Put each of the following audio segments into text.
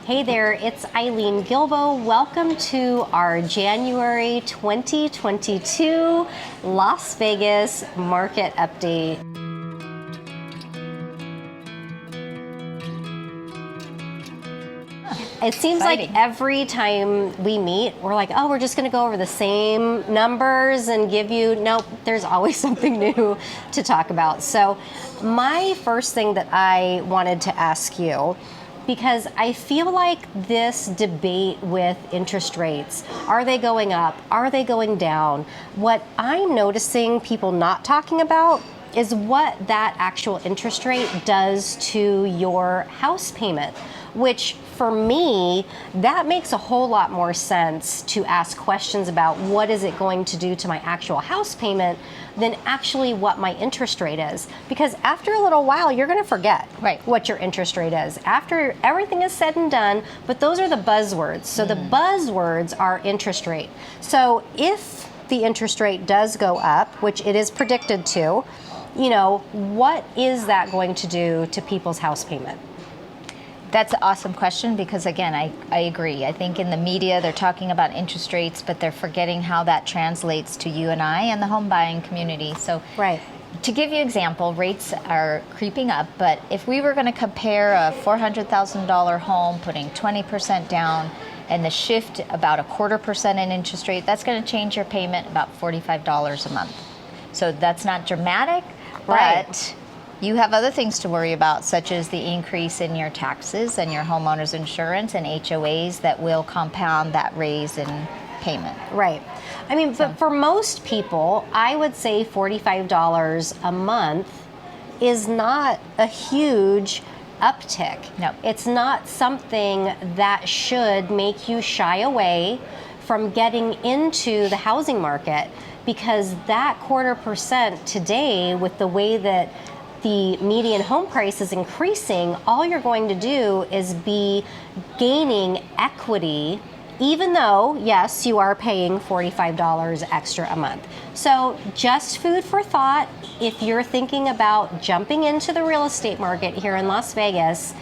Hey there, it's Eileen Guilbeault. Welcome to our January 2022 Las Vegas market update. It seems like every time we meet, we're like, oh, we're just going to go over the same numbers and give you, nope, there's always something new to talk about. So my first thing that I wanted to ask you, because I feel like this debate with interest rates, are they going up? Are they going down? What I'm noticing people not talking about is what that actual interest rate does to your house payment, which for me, that makes a whole lot more sense to ask questions about what is it going to do to my actual house payment than actually what my interest rate is. Because after a little while, you're going to forget what your interest rate is after everything is said and done. But those are the buzzwords. So the buzzwords are interest rate. So if the interest rate does go up, which it is predicted to, you know, what is that going to do to people's house payment? That's an awesome question because, again, I agree. I think in the media they're talking about interest rates, but they're forgetting how that translates to you and I and the home buying community. So to give you an example, rates are creeping up, but if we were going to compare a $400,000 home putting 20% down and the shift about 0.25% in interest rate, that's going to change your payment about $45 a month. So that's not dramatic, but you have other things to worry about, such as the increase in your taxes and your homeowner's insurance and HOAs that will compound that raise in payment. Right. I mean, but for most people, I would say $45 a month is not a huge uptick. No. It's not something that should make you shy away from getting into the housing market, because that 0.25% today, with the way that the median home price is increasing, all you're going to do is be gaining equity, even though, yes, you are paying $45 extra a month. So just food for thought if you're thinking about jumping into the real estate market here in Las Vegas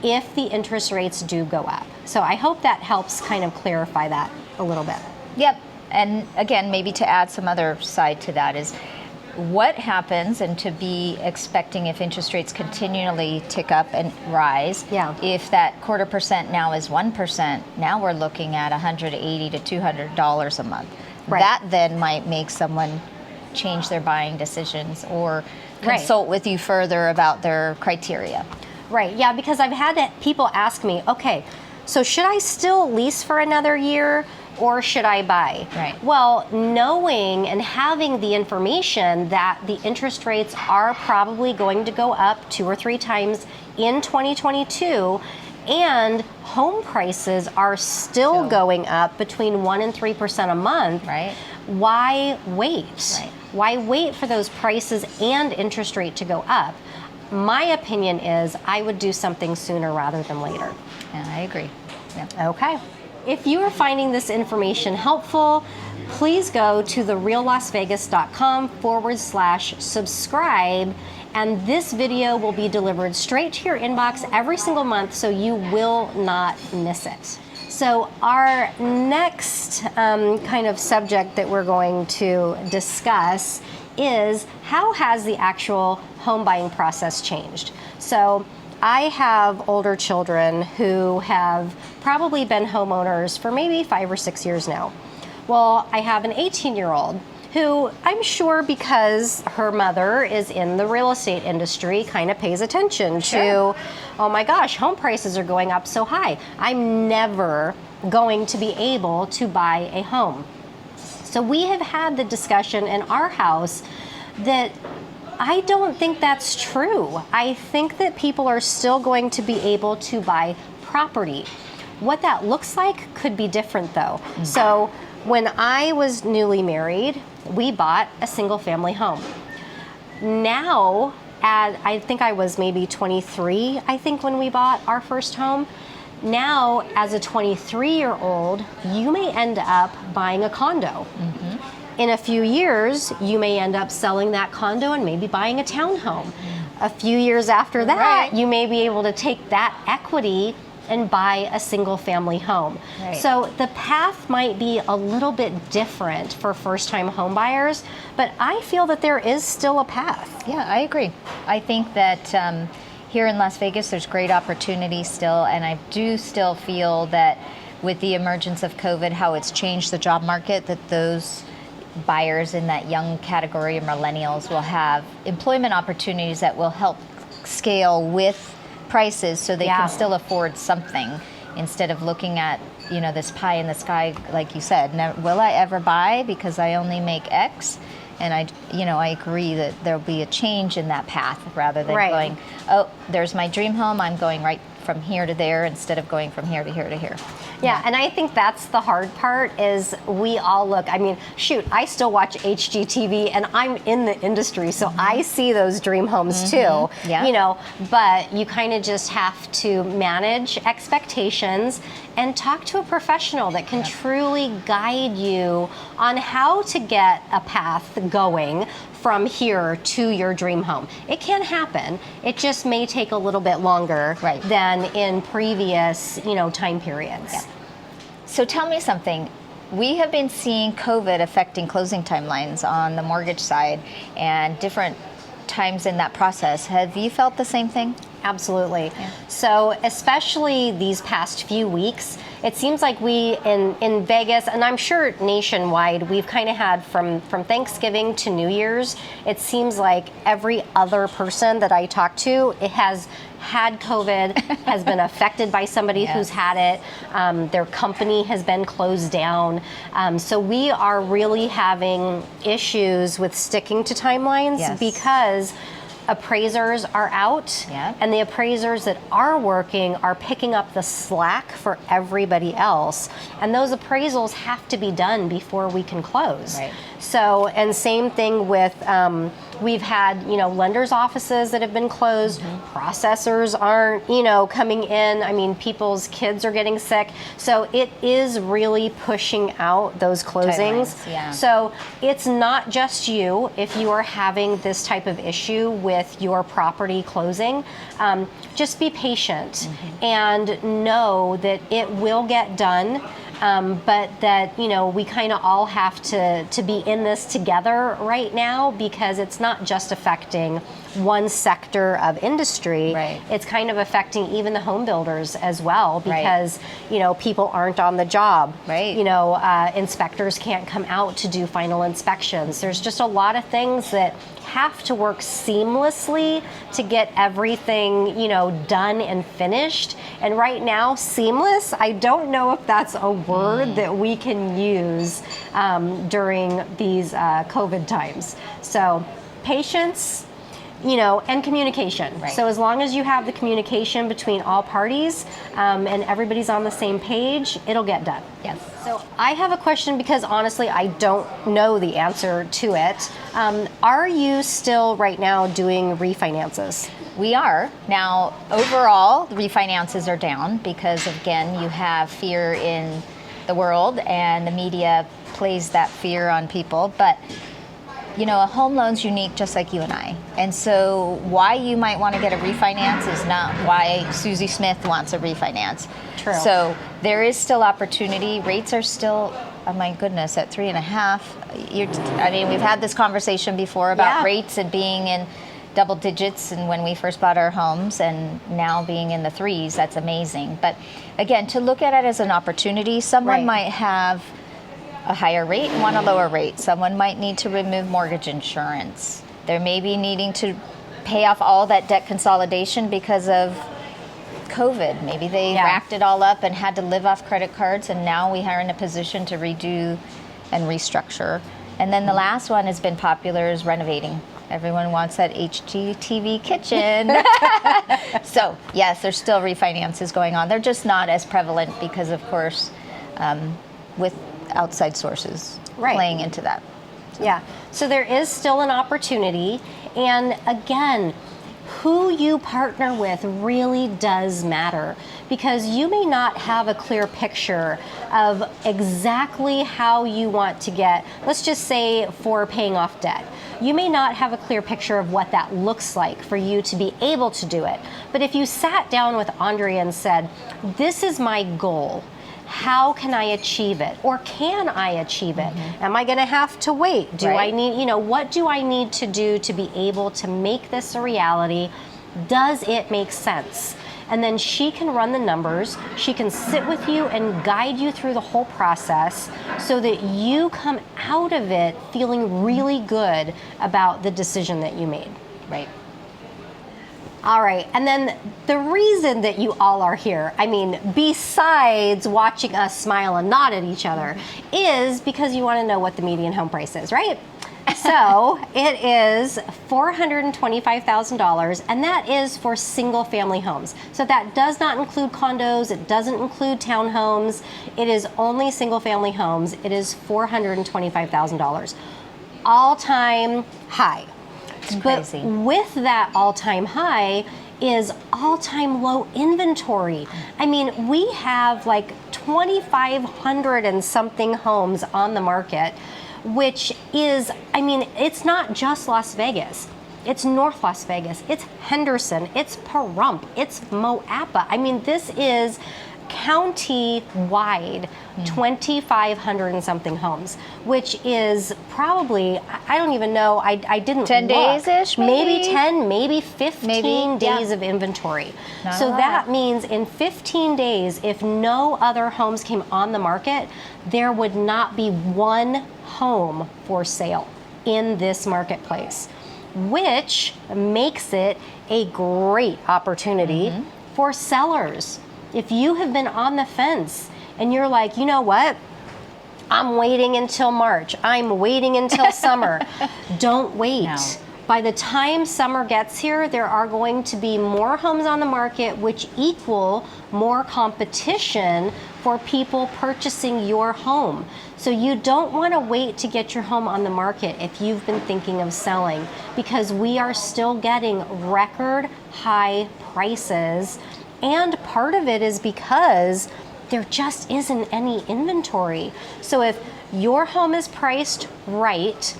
if the interest rates do go up. So I hope that helps kind of clarify that a little bit. Yep. And again, maybe to add some other side to that is, what happens, and to be expecting if interest rates continually tick up and rise, if that 0.25% now is 1%, now we're looking at $180 to $200 a month. That then might make someone change their buying decisions or consult with you further about their criteria. Right, yeah, because I've had people ask me, okay, so should I still lease for another year? Or should I buy? Right. Well, knowing and having the information that the interest rates are probably going to go up 2 or 3 times in 2022, and home prices are still going up between 1% and 3% a month, why wait? Why wait for those prices and interest rate to go up? My opinion is I would do something sooner rather than later. Yeah, I agree. Okay. If you are finding this information helpful, please go to thereallasvegas.com/subscribe, and this video will be delivered straight to your inbox every single month, so you will not miss it. So our next kind of subject that we're going to discuss is, how has the actual home buying process changed? So I have older children who have probably been homeowners for maybe 5 or 6 years now. Well, I have an 18-year-old who, I'm sure because her mother is in the real estate industry, kind of pays attention to, oh my gosh, home prices are going up so high. I'm never going to be able to buy a home. So we have had the discussion in our house that I don't think that's true. I think that people are still going to be able to buy property. What that looks like could be different though. So when I was newly married, we bought a single family home. Now, I think I was maybe 23, I think, when we bought our first home. Now, as a 23-year-old, you may end up buying a condo. In a few years, you may end up selling that condo and maybe buying a townhome. A few years after that, you may be able to take that equity and buy a single family home. Right. So the path might be a little bit different for first-time home buyers, but I feel that there is still a path. Yeah, I agree. I think that here in Las Vegas, there's great opportunity still, and I do still feel that with the emergence of COVID, how it's changed the job market, that those buyers in that young category of millennials will have employment opportunities that will help scale with prices so they can still afford something instead of looking at, you know, this pie in the sky, like you said. Now, will I ever buy because I only make X? And I agree that there'll be a change in that path rather than going, oh, there's my dream home, I'm going right from here to there instead of going from here to here to here. Yeah, and I think that's the hard part is we all look, I mean, shoot, I still watch HGTV and I'm in the industry, so I see those dream homes too, you know, but you kind of just have to manage expectations and talk to a professional that can truly guide you on how to get a path going from here to your dream home. It can happen. It just may take a little bit longer than in previous, you know, time periods. Yeah. So tell me something. We have been seeing COVID affecting closing timelines on the mortgage side and different times in that process. Have you felt the same thing? Absolutely. Yeah. So especially these past few weeks, it seems like we in Vegas, and I'm sure nationwide, we've kind of had from Thanksgiving to New Year's, it seems like every other person that I talk to, it has had COVID, has been affected by somebody who's had it. Their company has been closed down. So we are really having issues with sticking to timelines because appraisers are out, and the appraisers that are working are picking up the slack for everybody else. And those appraisals have to be done before we can close. So, and same thing with, we've had, you know, lenders' offices that have been closed, processors aren't, you know, coming in. I mean, people's kids are getting sick. So it is really pushing out those closings. So it's not just you if you are having this type of issue with your property closing. Just be patient and know that it will get done. But that, you know, we kind of all have to be in this together right now because it's not just affecting one sector of industry. It's kind of affecting even the home builders as well because, you know, people aren't on the job. You know, inspectors can't come out to do final inspections. There's just a lot of things that have to work seamlessly to get everything, you know, done and finished. And right now, seamless, I don't know if that's a word that we can use during these COVID times. So patience, you know, and communication. So as long as you have the communication between all parties and everybody's on the same page, it'll get done. So I have a question because honestly, I don't know the answer to it. Are you still right now doing refinances? We are. Now, overall, refinances are down because, again, you have fear in the world and the media plays that fear on people. But you know, a home loan's unique just like you and I. And so why you might want to get a refinance is not why Susie Smith wants a refinance. So there is still opportunity. Rates are still, oh my goodness, at 3.5. I mean, we've had this conversation before about rates and being in double digits and when we first bought our homes and now being in the threes, that's amazing. But again, to look at it as an opportunity, someone might have a higher rate and want a lower rate. Someone might need to remove mortgage insurance. They may be needing to pay off all that debt consolidation because of COVID. Maybe they racked it all up and had to live off credit cards, and now we are in a position to redo and restructure. And then the last one has been popular is renovating. Everyone wants that HGTV kitchen. So yes, there's still refinances going on. They're just not as prevalent because, of course, with outside sources playing into that. So there is still an opportunity. And again, who you partner with really does matter, because you may not have a clear picture of exactly how you want to get, let's just say for paying off debt. You may not have a clear picture of what that looks like for you to be able to do it. But if you sat down with Aundre and said, this is my goal, how can I achieve it? Or can I achieve it? Am I gonna have to wait? Do I need, what do I need to do to be able to make this a reality? Does it make sense? And then she can run the numbers, she can sit with you and guide you through the whole process so that you come out of it feeling really good about the decision that you made. Right. All right, and then the reason that you all are here, I mean, besides watching us smile and nod at each other, is because you want to know what the median home price is, right? So it is $425,000, and that is for single family homes. So that does not include condos, it doesn't include townhomes, it is only single family homes. It is $425,000. All-time high. But with that all-time high is all-time low inventory. I mean, we have like 2,500 and something homes on the market, which is, I mean, it's not just Las Vegas. It's North Las Vegas, it's Henderson, it's Pahrump, it's Moapa. I mean, this is county-wide, 2,500 and something homes, which is probably, I don't even know, I didn't 10 look. days-ish, maybe 10, maybe 15 days of inventory. So that means in 15 days, if no other homes came on the market, there would not be one home for sale in this marketplace, which makes it a great opportunity for sellers. If you have been on the fence and you're like, you know what? I'm waiting until March. I'm waiting until summer. Don't wait. No. By the time summer gets here, there are going to be more homes on the market, which equal more competition for people purchasing your home. So you don't want to wait to get your home on the market if you've been thinking of selling, because we are still getting record high prices. And part of it is because there just isn't any inventory. So if your home is priced right,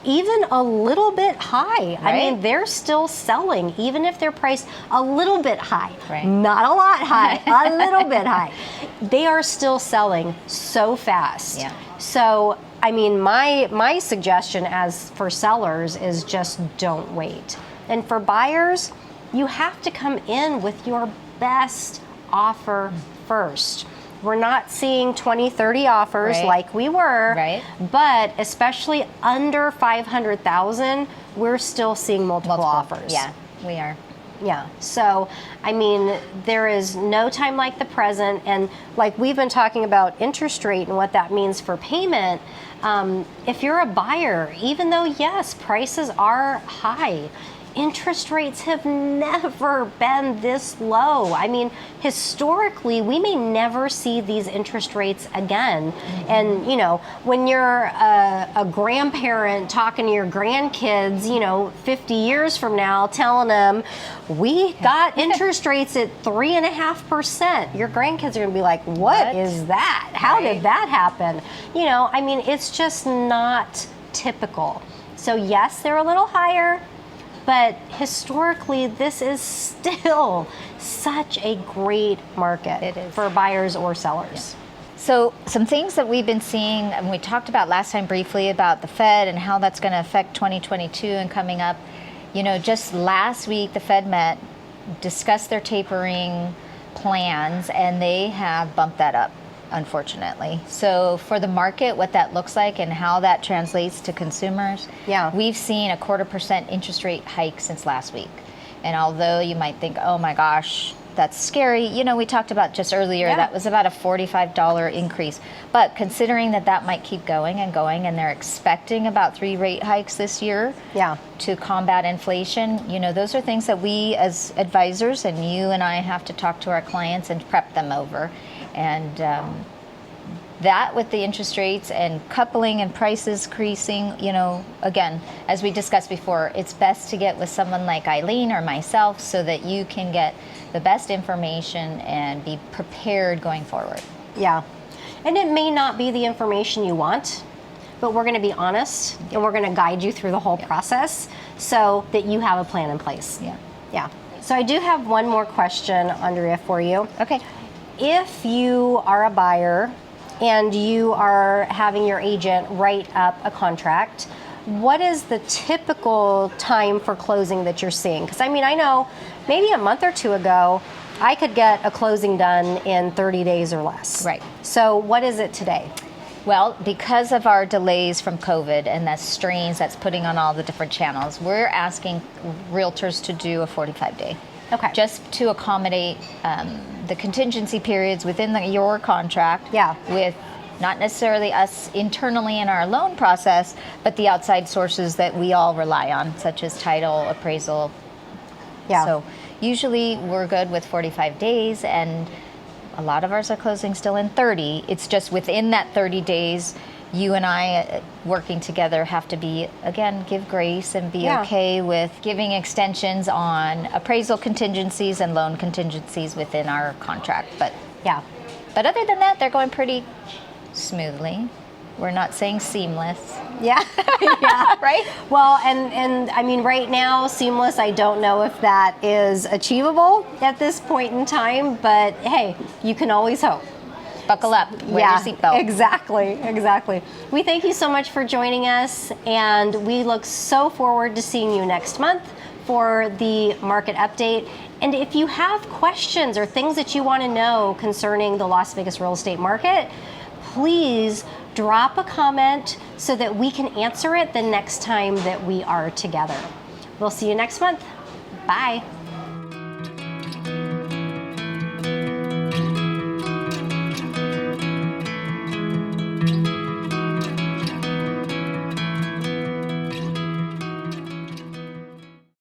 even a little bit high, I mean, they're still selling, even if they're priced a little bit high, not a lot high, a little bit high. They are still selling so fast. Yeah. So, I mean, my suggestion as for sellers is just don't wait. And for buyers, you have to come in with your best offer first. We're not seeing 20, 30 offers like we were, but especially under 500,000, we're still seeing multiple offers. Yeah, we are. Yeah, so I mean, there is no time like the present, and like we've been talking about interest rate and what that means for payment. If you're a buyer, even though yes, prices are high, interest rates have never been this low. I mean, historically, we may never see these interest rates again. And, you know, when you're a grandparent talking to your grandkids, you know, 50 years from now, telling them, we got interest rates at 3.5%, your grandkids are gonna be like, what is that? How did that happen? You know, I mean, it's just not typical. So yes, they're a little higher, but historically, this is still such a great market for buyers or sellers. Yeah. So some things that we've been seeing, and we talked about last time briefly about the Fed and how that's going to affect 2022 and coming up. You know, just last week the Fed met, discussed their tapering plans, and they have bumped that up, unfortunately. So for the market, what that looks like and how that translates to consumers, we've seen a 0.25% interest rate hike since last week. And although you might think, oh my gosh, that's scary, you know, we talked about just earlier, that was about a $45 increase. But considering that that might keep going, and they're expecting about 3 rate hikes this year to combat inflation, you know, those are things that we as advisors and you and I have to talk to our clients and prep them over. And that with the interest rates and coupling and prices increasing, again, as we discussed before, it's best to get with someone like Eileen or myself so that you can get the best information and be prepared going forward. Yeah. And it may not be the information you want, but we're going to be honest and we're going to guide you through the whole process so that you have a plan in place. Yeah. Yeah. So I do have one more question, Aundrea, for you. Okay. If you are a buyer and you are having your agent write up a contract, what is the typical time for closing that you're seeing? Because I know maybe a month or two ago, I could get a closing done in 30 days or less. Right. So what is it today? Well, because of our delays from COVID and the strains that's putting on all the different channels, we're asking realtors to do a 45-day. Okay. Just to accommodate the contingency periods within your contract. Yeah. With not necessarily us internally in our loan process, but the outside sources that we all rely on, such as title, appraisal. Yeah. So usually we're good with 45 days, and a lot of ours are closing still in 30. It's just within that 30 days, you and I working together have to be, again, give grace and be okay with giving extensions on appraisal contingencies and loan contingencies within our contract. But other than that, they're going pretty smoothly. We're not saying seamless. Yeah. Yeah. Right? Well, and right now, seamless, I don't know if that is achievable at this point in time, but hey, you can always hope. Buckle up, wear your seatbelt. Exactly. We thank you so much for joining us, and we look so forward to seeing you next month for the market update. And if you have questions or things that you want to know concerning the Las Vegas real estate market, please drop a comment so that we can answer it the next time that we are together. We'll see you next month. Bye.